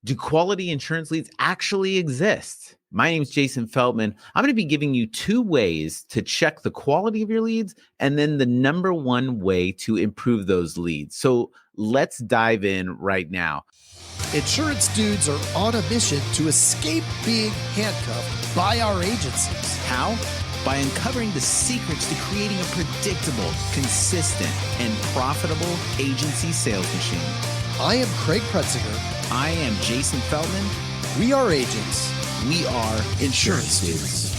Do quality insurance leads actually exist? My name is Jason Feldman. I'm going to be giving you 2 ways to check the quality of your leads and then the number 1 way to improve those leads. So let's dive in right now. Insurance dudes are on a mission to escape being handcuffed by our agencies. How? By uncovering the secrets to creating a predictable, consistent, and profitable agency sales machine. I am Craig Pretzinger. I am Jason Feldman. We are agents. We are insurance dudes.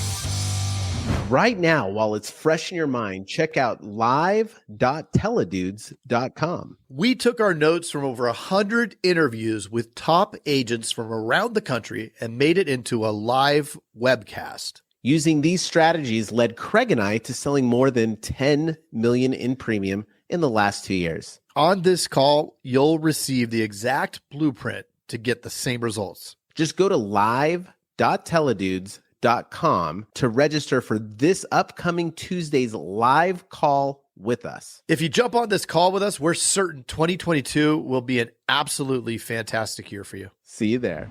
Right now, while it's fresh in your mind, check out live.teledudes.com. We took our notes from over 100 interviews with top agents from around the country and made it into a live webcast. Using these strategies led Craig and I to selling more than $10 million in premium in the last 2 years. On this call, you'll receive the exact blueprint to get the same results. Just go to live.teledudes.com to register for this upcoming Tuesday's live call with us. If you jump on this call with us, we're certain 2022 will be an absolutely fantastic year for you. See you there.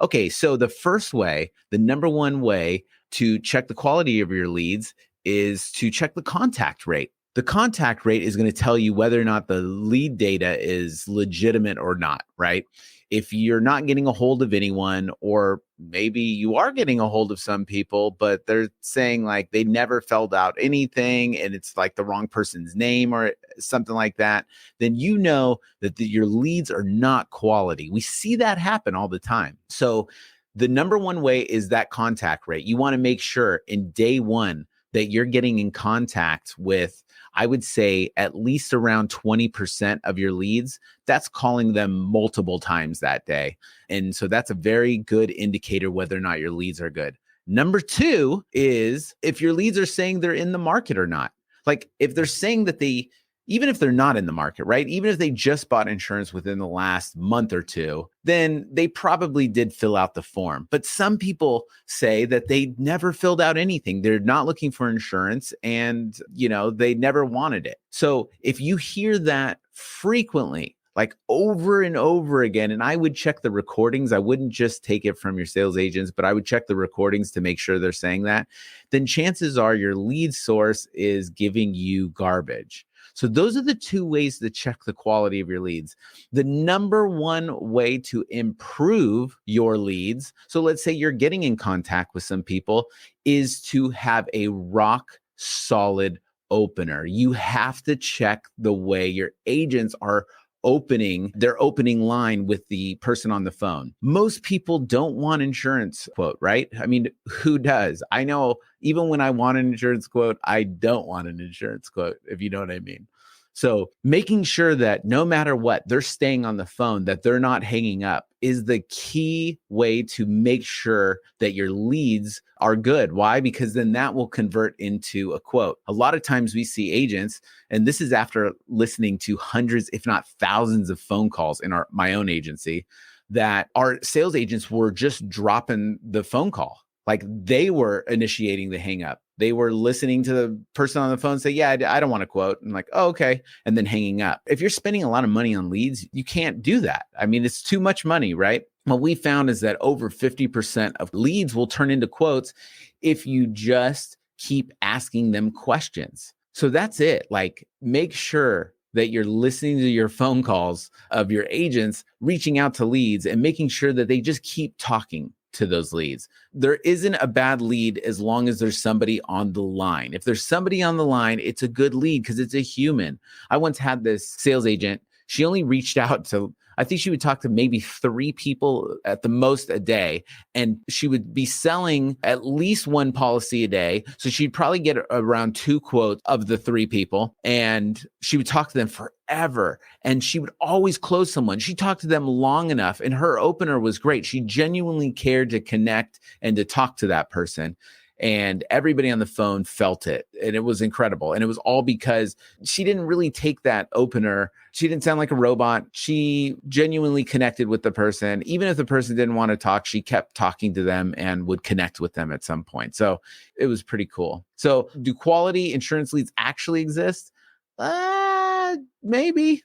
Okay, so the first way, the number 1 way to check the quality of your leads is to check the contact rate. The contact rate is going to tell you whether or not the lead data is legitimate or not, right? If you're not getting a hold of anyone, or maybe you are getting a hold of some people, but they're saying like they never filled out anything and it's like the wrong person's name or something like that, then you know that your leads are not quality. We see that happen all the time. So the number 1 way is that contact rate. You want to make sure in day 1 that you're getting in contact with, I would say, at least around 20% of your leads. That's calling them multiple times that day. And so that's a very good indicator whether or not your leads are good. Number 2 is if your leads are saying they're in the market or not. Like if they're saying that even if they're not in the market, right? Even if they just bought insurance within the last month or 2, then they probably did fill out the form. But some people say that they never filled out anything. They're not looking for insurance and, they never wanted it. So if you hear that frequently, like over and over again, and I would check the recordings, I wouldn't just take it from your sales agents, but I would check the recordings to make sure they're saying that, then chances are your lead source is giving you garbage. So those are the 2 ways to check the quality of your leads. The number 1 way to improve your leads, so let's say you're getting in contact with some people, is to have a rock solid opener. You have to check the way your agents are opening their opening line with the person on the phone. Most people don't want insurance quote, right? I mean, who does? I know even when I want an insurance quote, I don't want an insurance quote, if you know what I mean. So making sure that no matter what, they're staying on the phone, that they're not hanging up is the key way to make sure that your leads are good. Why? Because then that will convert into a quote. A lot of times we see agents, and this is after listening to hundreds, if not thousands of phone calls in my own agency, that our sales agents were just dropping the phone call. Like they were initiating the hang up. They were listening to the person on the phone say, yeah, I don't want to quote. And like, oh, okay. And then hanging up. If you're spending a lot of money on leads, you can't do that. I mean, it's too much money, right? What we found is that over 50% of leads will turn into quotes if you just keep asking them questions. So that's it. Like, make sure that you're listening to your phone calls of your agents, reaching out to leads and making sure that they just keep talking to those leads. There isn't a bad lead as long as there's somebody on the line. If there's somebody on the line, it's a good lead because it's a human. I once had this sales agent. She only reached out to, I think she would talk to maybe 3 people at the most a day, and she would be selling at least 1 policy a day. So she'd probably get around 2 quotes of the 3 people, and she would talk to them forever, and she would always close someone. She talked to them long enough, and her opener was great. She genuinely cared to connect and to talk to that person. And everybody on the phone felt it. And it was incredible. And it was all because she didn't really take that opener. She didn't sound like a robot. She genuinely connected with the person. Even if the person didn't want to talk, she kept talking to them and would connect with them at some point. So it was pretty cool. So do quality insurance leads actually exist? Maybe.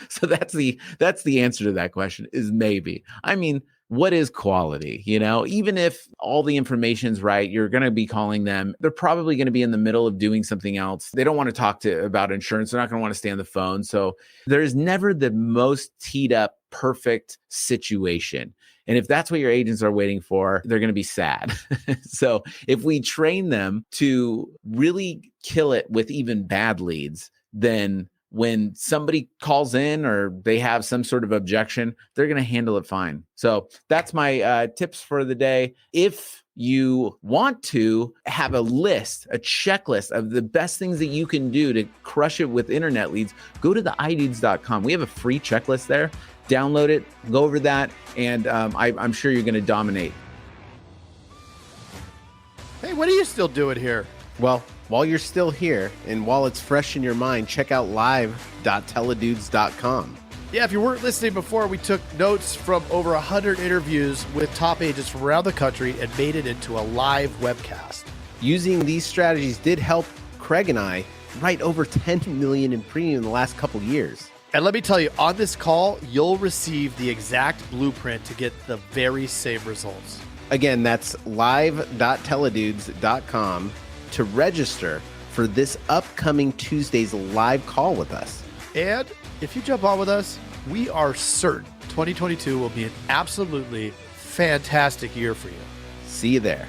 So that's the answer to that question is maybe. I mean, what is quality? Even if all the information's right, you're going to be calling them. They're probably going to be in the middle of doing something else. They don't want to talk about insurance. They're not going to want to stay on the phone. So there's never the most teed up, perfect situation. And if that's what your agents are waiting for, they're going to be sad. So if we train them to really kill it with even bad leads, then when somebody calls in or they have some sort of objection, they're going to handle it fine. So that's my tips for the day. If you want to have a checklist of the best things that you can do to crush it with internet leads, go to the iDeeds.com. We have a free checklist there. Download it, go over that, and I'm sure you're going to dominate. Hey, what are you still doing here? Well, while you're still here and while it's fresh in your mind, check out live.teledudes.com. Yeah, if you weren't listening before, we took notes from over 100 interviews with top agents from around the country and made it into a live webcast. Using these strategies did help Craig and I write over 10 million in premium in the last couple years. And let me tell you, on this call, you'll receive the exact blueprint to get the very same results. Again, that's live.teledudes.com to register for this upcoming Tuesday's live call with us. And if you jump on with us, we are certain 2022 will be an absolutely fantastic year for you. See you there.